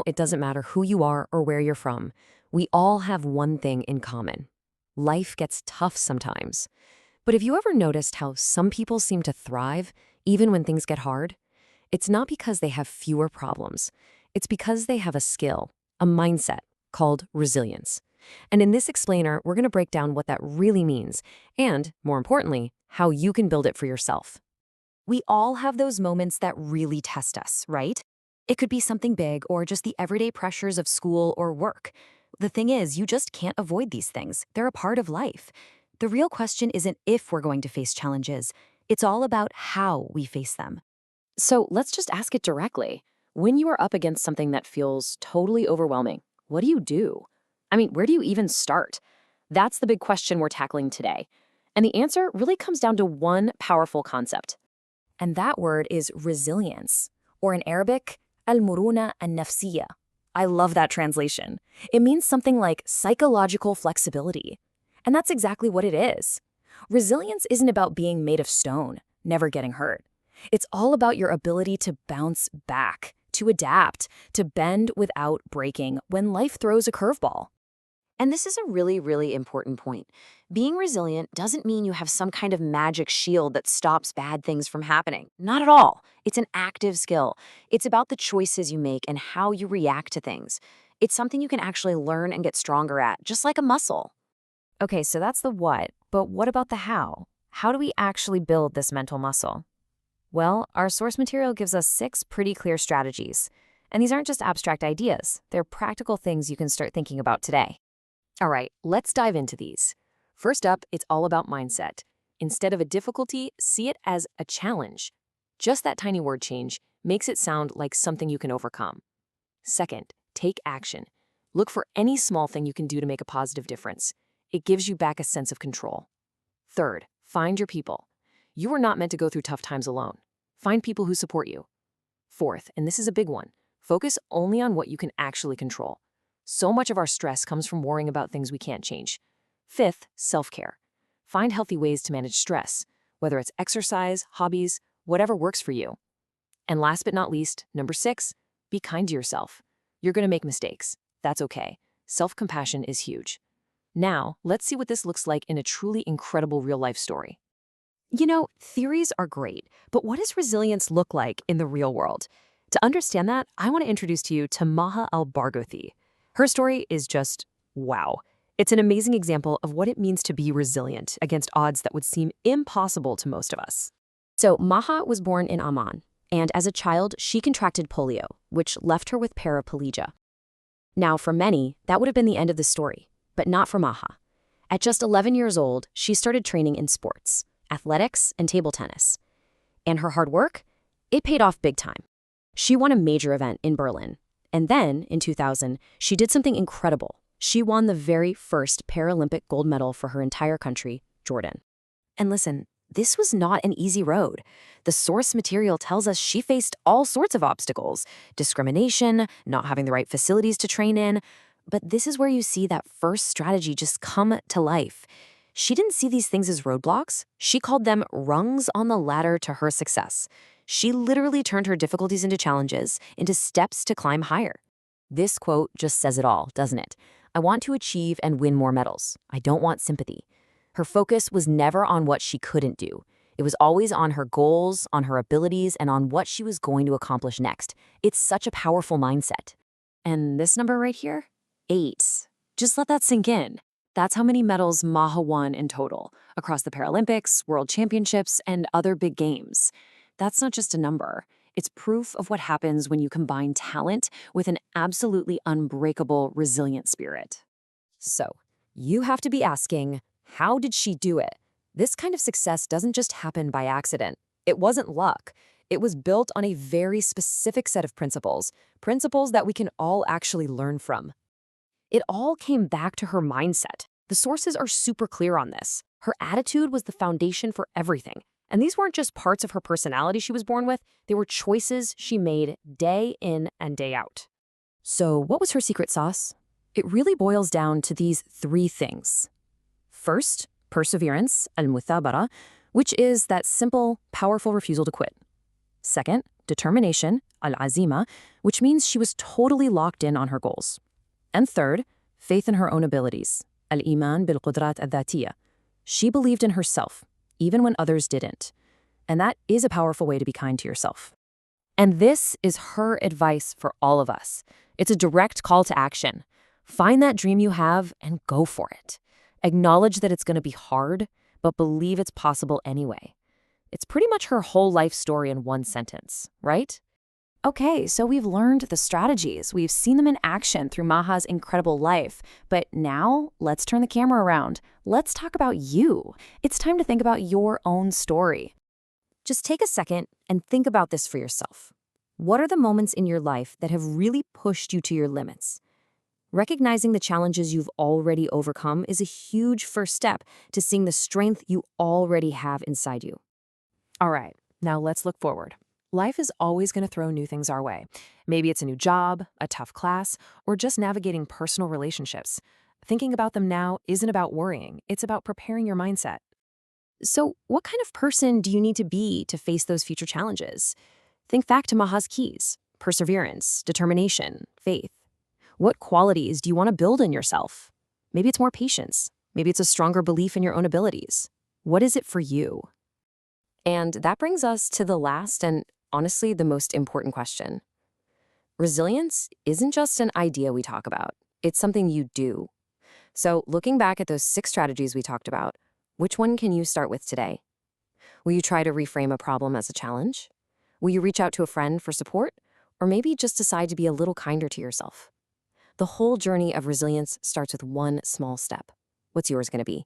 It doesn't matter who you are or where you're from. We all have one thing in common. Life gets tough sometimes. But have you ever noticed how some people seem to thrive even when things get hard? It's not because they have fewer problems. It's because they have a skill, a mindset called resilience. And in this explainer, we're going to break down what that really means and, more importantly, how you can build it for yourself. We all have those moments that really test us, right? It could be something big or just the everyday pressures of school or work. The thing is, you just can't avoid these things. They're a part of life. The real question isn't if we're going to face challenges. It's all about how we face them. So let's just ask it directly. When you are up against something that feels totally overwhelming, what do you do? Where do you even start? That's the big question we're tackling today. And the answer really comes down to one powerful concept. And that word is resilience, or in Arabic, al-muruna an-nafsiyya. I love that translation. It means something like psychological flexibility. And that's exactly what it is. Resilience isn't about being made of stone, never getting hurt. It's all about your ability to bounce back, to adapt, to bend without breaking when life throws a curveball. And this is a really, really important point. Being resilient doesn't mean you have some kind of magic shield that stops bad things from happening. Not at all. It's an active skill. It's about the choices you make and how you react to things. It's something you can actually learn and get stronger at, just like a muscle. Okay, so that's the what, but what about the how? How do we actually build this mental muscle? Well, our source material gives us 6 pretty clear strategies. And these aren't just abstract ideas. They're practical things you can start thinking about today. All right, let's dive into these. First up, it's all about mindset. Instead of a difficulty, see it as a challenge. Just that tiny word change makes it sound like something you can overcome. Second, take action. Look for any small thing you can do to make a positive difference. It gives you back a sense of control. Third, find your people. You are not meant to go through tough times alone. Find people who support you. Fourth, and this is a big one, focus only on what you can actually control. So much of our stress comes from worrying about things we can't change. Fifth, self-care. Find healthy ways to manage stress, whether it's exercise, hobbies, whatever works for you. And last but not least, number 6, be kind to yourself. You're going to make mistakes. That's okay. Self-compassion is huge. Now, let's see what this looks like in a truly incredible real-life story. Theories are great, but what does resilience look like in the real world? To understand that, I want to introduce to you to Maha Al-Barghouti. Her story is just wow. It's an amazing example of what it means to be resilient against odds that would seem impossible to most of us. So Maha was born in Amman, and as a child, she contracted polio, which left her with paraplegia. Now, for many, that would have been the end of the story, but not for Maha. At just 11 years old, she started training in sports, athletics, and table tennis. And her hard work? It paid off big time. She won a major event in Berlin. And then, in 2000, she did something incredible. She won the very first Paralympic gold medal for her entire country, Jordan. And listen, this was not an easy road. The source material tells us she faced all sorts of obstacles, discrimination, not having the right facilities to train in. But this is where you see that first strategy just come to life. She didn't see these things as roadblocks. She called them rungs on the ladder to her success. She literally turned her difficulties into challenges, into steps to climb higher. This quote just says it all, doesn't it? I want to achieve and win more medals. I don't want sympathy. Her focus was never on what she couldn't do. It was always on her goals, on her abilities, and on what she was going to accomplish next. It's such a powerful mindset. And this number right here? 8. Just let that sink in. That's how many medals Maha won in total, across the Paralympics, World Championships, and other big games. That's not just a number. It's proof of what happens when you combine talent with an absolutely unbreakable, resilient spirit. So, you have to be asking, how did she do it? This kind of success doesn't just happen by accident. It wasn't luck. It was built on a very specific set of principles that we can all actually learn from. It all came back to her mindset. The sources are super clear on this. Her attitude was the foundation for everything. And these weren't just parts of her personality she was born with, they were choices she made day in and day out. So what was her secret sauce? It really boils down to these 3 things. First, perseverance, al-muthabara, which is that simple, powerful refusal to quit. Second, determination, al-azima, which means she was totally locked in on her goals. And third, faith in her own abilities, al-iman bil-qudrat al-dhatiyya. She believed in herself, even when others didn't. And that is a powerful way to be kind to yourself. And this is her advice for all of us. It's a direct call to action. Find that dream you have and go for it. Acknowledge that it's going to be hard, but believe it's possible anyway. It's pretty much her whole life story in one sentence, right? Okay, so we've learned the strategies. We've seen them in action through Maha's incredible life. But now, let's turn the camera around. Let's talk about you. It's time to think about your own story. Just take a second and think about this for yourself. What are the moments in your life that have really pushed you to your limits? Recognizing the challenges you've already overcome is a huge first step to seeing the strength you already have inside you. All right, now let's look forward. Life is always going to throw new things our way. Maybe it's a new job, a tough class, or just navigating personal relationships. Thinking about them now isn't about worrying. It's about preparing your mindset. So, what kind of person do you need to be to face those future challenges? Think back to Maha's keys: perseverance, determination, faith. What qualities do you want to build in yourself? Maybe it's more patience. Maybe it's a stronger belief in your own abilities. What is it for you? And that brings us to the last and honestly the most important question. Resilience isn't just an idea we talk about. It's something you do. So looking back at those 6 strategies we talked about, which one can you start with today? Will you try to reframe a problem as a challenge? Will you reach out to a friend for support? Or maybe just decide to be a little kinder to yourself? The whole journey of resilience starts with one small step. What's yours going to be?